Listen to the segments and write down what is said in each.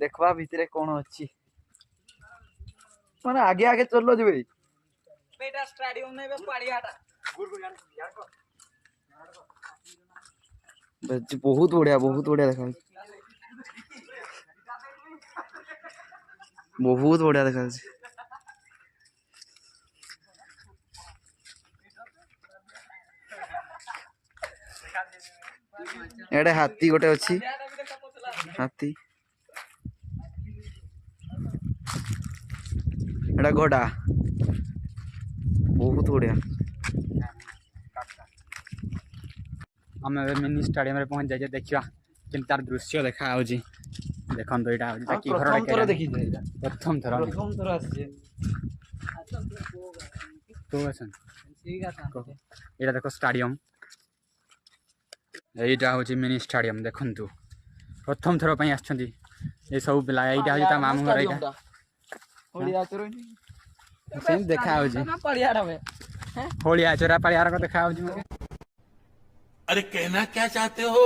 देखवा भितरे कौन अच्छी माने आगे आगे चलो जी बेटा स्टेडियम में पड़ियाटा बहुत बढ़िया देखा बहुत बढ़िया देखा एडे हाथी गोटे अच्छी हाथी एडा घोड़ा बहुत बढ़िया आम मिनी स्टेडियम रे पहुंच जाइए देखा कि तार दृश्य देखा देखो यहाँ प्रथम थर यहाँ देख स्टेडियम यहीटा हूँ मिनी स्टेडियम देखु प्रथम थर पर ये सब पिला यहाँ मामू घर देखा होलिया चोरा पड़ियार को देखा अरे कहना क्या चाहते हो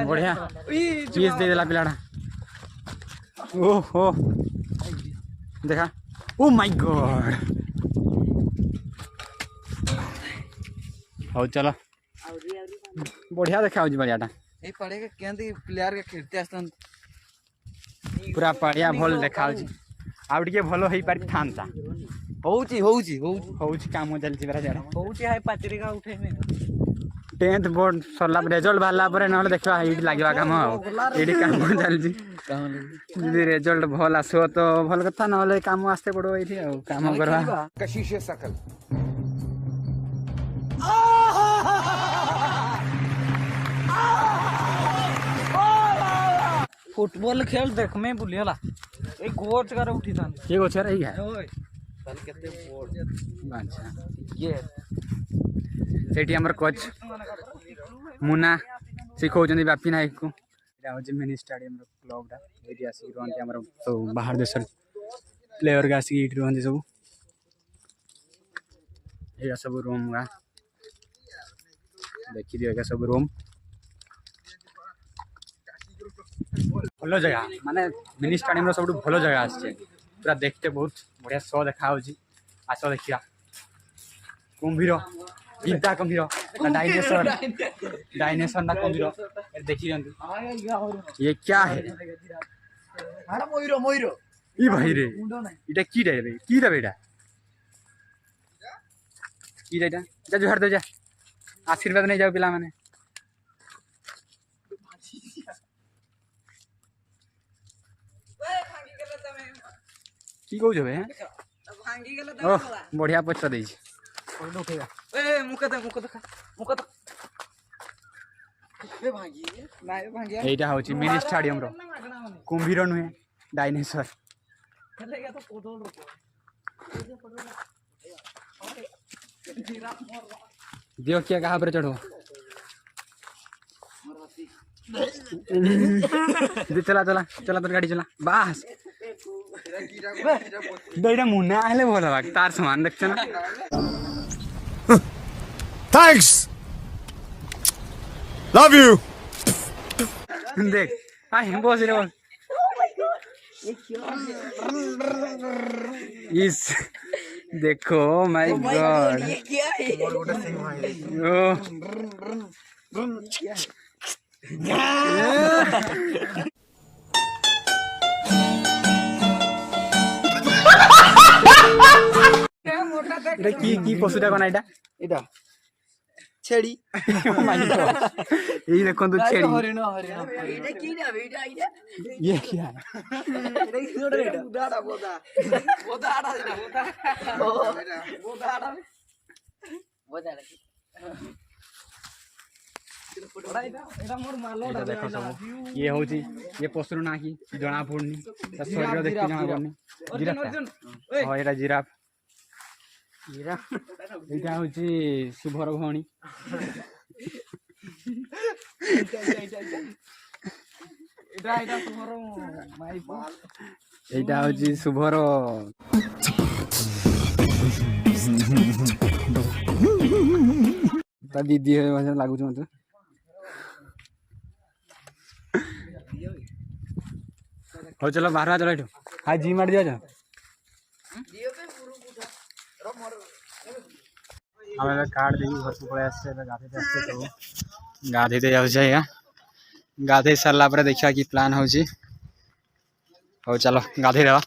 बढ़िया चीज दे देला पिलाड़ा ओहो देखा ओ माय गॉड हो चलो बढ़िया देखा बढ़ियाटा ए पड़े के केंदी प्लेयर के खेलते आस्तन पूरा पड़िया भल देखा आउ टिके भलो हेई पारि थांता होउची काम चलछि बरा जाडा होउची हाय पाचरी का उठे में 10th बोर्ड सरला रिजल्ट बाहरला परे नहले देखबा एडी लागबा काम एडी काम चलछि यदि रिजल्ट भल आसो तो भल कथा नहले काम आस्ते पड़ो एठी काम करबा कशिश सकल फुटबॉल खेल देख में बुलियला ए गोच कर उठी थान के गोच रही है ओए ताल केते बोर्ड अच्छा ये सेठी हमर कोच मुना सिखौ जंदी बापी नायक को एटा हो जे मिनी स्टेडियम रो क्लब डा एटी आसी रहंती हमर तो बाहर देशर प्लेयर का आसी एटी रहंती सब एया सब रूम गा देखि दियो का सब रूम भल जगह माने मिनी स्टेडियम सब भल जगह आसे पूरा देखते बहुत बढ़िया शो देखा आस देखा कुंभीर गीता कुंभीर डायनासोर ना कुंभीर देखी ये क्या है ई भाई रे इटा की रे बेटा जा जुहार दे जा आशीर्वाद नहीं जाओ पिला माने की कहू जबे ओह बढ़िया पचा देछि ए मुका दे ए भांगी ना ए भांगी एटा होछि मिनी स्टेडियम रो कुंभीर नुहे डायनासोर खेलेगा तो पोडोल रो दियो क्या कहां पर चढ़ो चला तो गाड़ी चला बस बेटा मुन्ना आले बोला बाग तार सामान देख ना थैंक्स लव यू देख आई बोस रे बोल इस देखो माय गॉड ये क्या है এটা কি পশুটা কোন এটা छेड़ी এই দেখুন তো छेड़ी हरिण এটা কি না এটা ये क्या है এটা কি ওটা এটা বুদাড়া বোদা देखो सब ये होची ये पशुर ना की जना पड़नी शरीर देखि जना पड़नी जिराफ हां एटा जिराफ एटा होची शुभर भणी এইটা হচ্ছে শুভর তা দিদি লাগুଛି মতো ହଉ ଚଲ ବାହାରିବା ଚଲ ଏଠୁ ହାଇ ଜି ମାରି ଦିଅ ଆମେ ଏବେ କାର୍ଡ ଦେଇକି ଘରକୁ ପଳେଇ ଆସିଛେ ଏବେ ଗାଧେଇତେ ଆସିଛେ ସବୁ ଗାଧେଇତେ ଯାଉଛେ ଆଜ୍ଞା ଗାଧେଇ ସାରିଲା ପରେ ଦେଖିବା କି ପ୍ଲାନ୍ ହଉଛି ହଉ ଚାଲ ଗାଧେଇ ଦେବା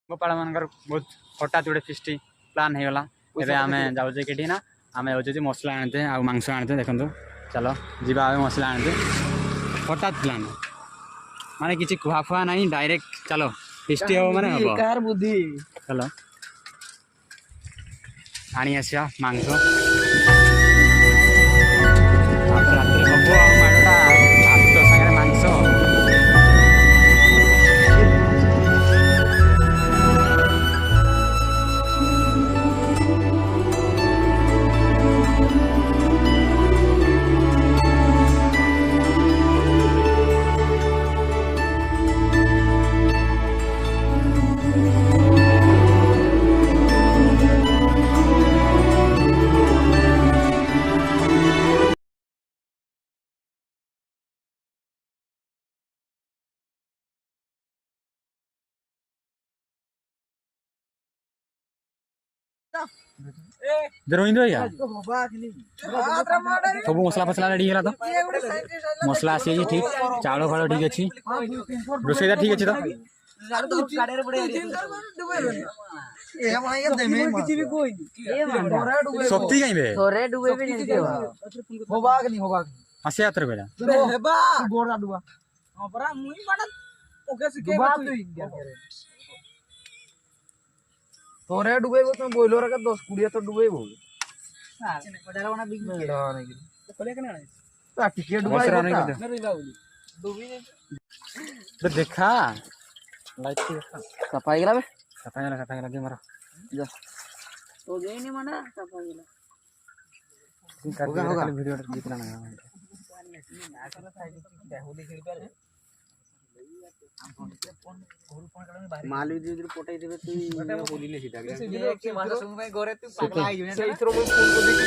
ଗୋପାଳ ମାନଙ୍କର ବହୁତ ହଠାତ୍ ଗୋଟେ ଫିଷ୍ଟି ପ୍ଲାନ୍ ହେଇଗଲା ଏବେ ଆମେ ଯାଉଛେ କେଠି ନା ଆମେ ଯାଉଛେ ମସଲା ଆଣିତେ ଆଉ ମାଂସ ଆଣିତେ ଦେଖନ୍ତୁ ଚାଲ ଯିବା ଏବେ ମସଲା ଆଣିତେ ହଠାତ୍ ପ୍ଲାନ୍ ମାନେ କିଛି କୁହାଫୁଆ ନାହିଁ ଡାଇରେକ୍ଟ ଚାଲ ଫିଷ୍ଟି ହବ ମାନେ ହବ ବୁଦ୍ଧି ଚାଲ ଆଣି ଆସିବା ମାଂସ ରାତିରେ ହବ ଆଉ ମାଡ଼ଟା ଭାତ ସାଙ୍ଗରେ ମାଂସ रोहिंद भैया सब मसला फसला रेडी है तो मसला आसी ठीक चाउल फाड़ ठीक अच्छी रोसईदा ठीक अच्छे तो शक्ति कहीं आसे यात्रा बेला थोड़े डुबेबो तुम बोइलर का 10-20 तो डुबेबो देखा सफाई गला सफाई दे मारो तो गई नहीं माना सफाई गला होगा वीडियो जितना ना मालवी दीदी पोटाई देबे तू बोलिले सीधा के मासा संग में गोरे तू पागला आइ से इतरो में फोन को देखि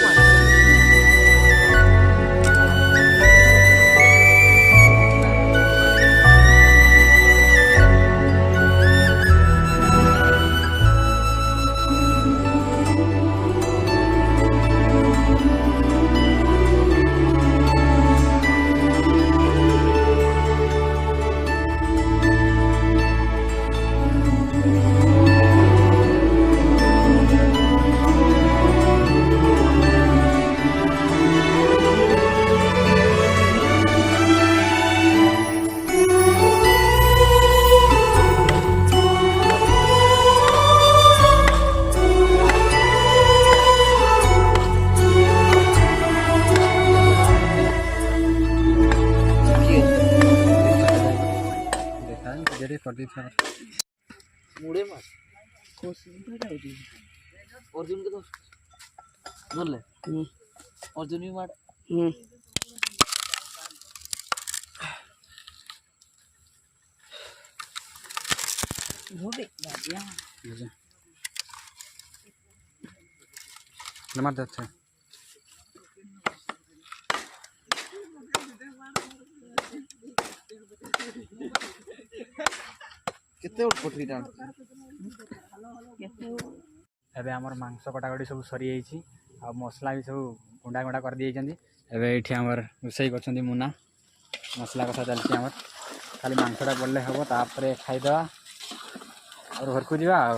मुड़े मार कोशिश तो जाउती अर्जुन के तो धरले अर्जुन भी मार झोटे बाजिया नमक दे अच्छा केते पटरी डाल एबे हमर मांस कटाकटी सब सरी जाइछि आ मसला भी सब गुंडा गुंडा कर दिए छथि एबे एठी हमर रोसई करछथि मुना मसला कथा चलछि हमर खाली मांसटा बोलले हबो तापरे खाइ दवा और घर को जीवा आ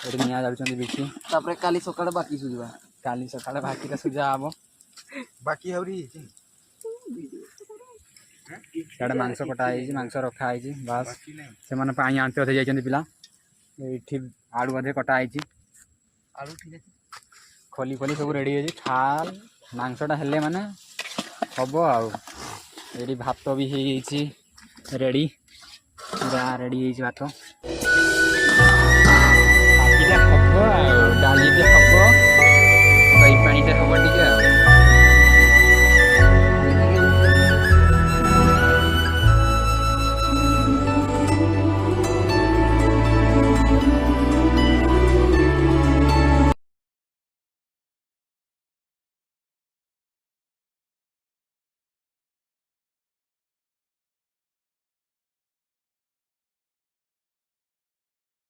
एठी निया जाउछथि बिछि तापरे काली सकाळे बाकी सुजवा काली सकाळे बाकी का सुजा आबो बाकी हवरी साडे मांस कटा आइछि मांस रखा आइछि बस से माने पानी आनते होते जाइछथि पिला एठी आलू बधे कटा आइछि आलू ठीक अछि खोली खोली सब रेडी होछि खाल मांसटा हेले माने हबो आ एठी भात भी हे जाइछि रेडी पूरा रेडी होइछि भात बाकीटा हबो आ डाली भी हबो